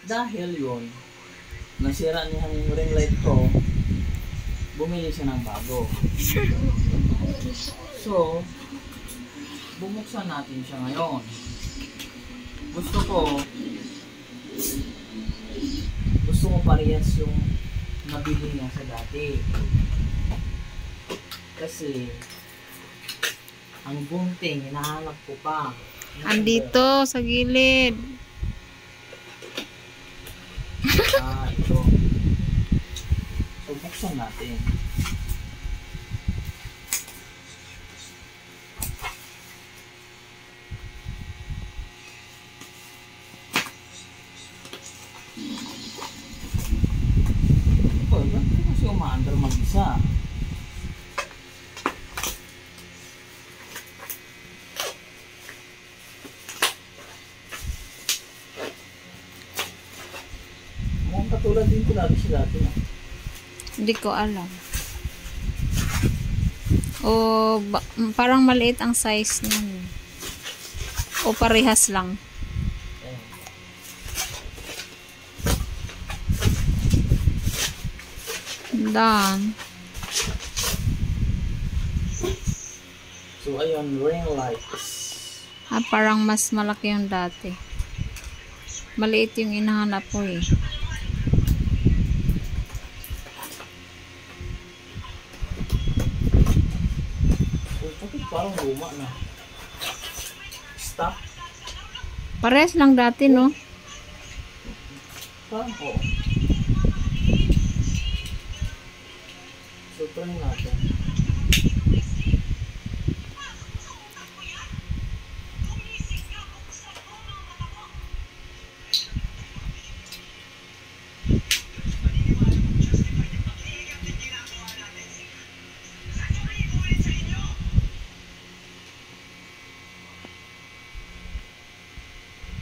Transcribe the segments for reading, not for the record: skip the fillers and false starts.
Dahil yun, nasira niya yung ring light ko, bumili siya ng bago. So, bumuksan natin siya ngayon. Gusto ko parehas yung nabili niya sa dati. Kasi, ang gunting, hinahanap ko pa. Andito, sa gilid. Ito. So, buksan natin. Oh, ba't kasi umaandar mag-isa? Katulad din ko lagi siya dati na. Hindi ko alam. O parang maliit ang size niyan. O parehas lang. Dan. So ayun, ring lights. Parang mas malaki yung dati. Maliit yung inahanap ko eh. Parang luma na. Stop. Parehas lang dati, no? Parang oo. So, try natin.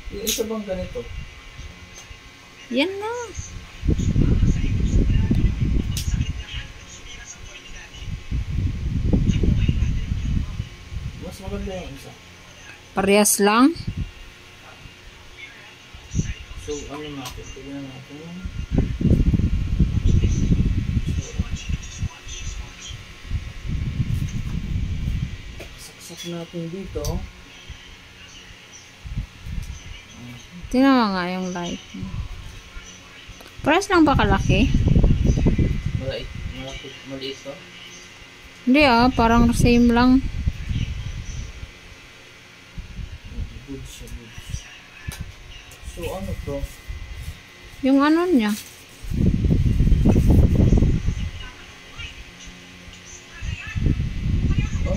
Yung isa bang ganito? Yan na. Mas maganda yung isa. Parehas lang. So, ano natin? Tignan natin. Saksak natin dito. Tingnan mo nga yung light mo. Parehas lang ba kalaki? Maliit to? Hindi parang same lang. Good siya, good. So, ano to? Yung ano niya.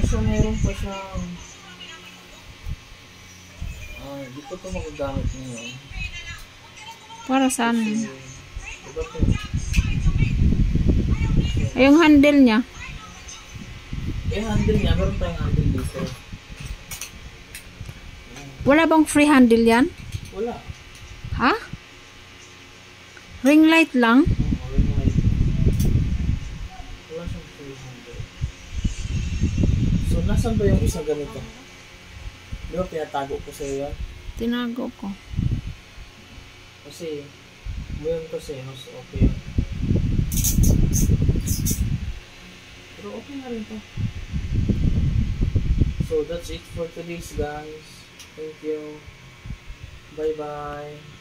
So, meron pa siyang di ko ito magagamit ngayon. Para saan? Diba ito? Yung handle niya. Handle niya. Meron tayong handle dito. Wala bang free handle yan? Wala. Ha? Ring light lang? Ring light. Wala siyang free handle. So, nasan ba yung isang ganito? Di ba pinatago ko sa'yo yan? Tinago ko. Kasi, ngayon kasi, mas okay yun. Pero okay na rin to. So, that's it for today's guys. Thank you. Bye-bye.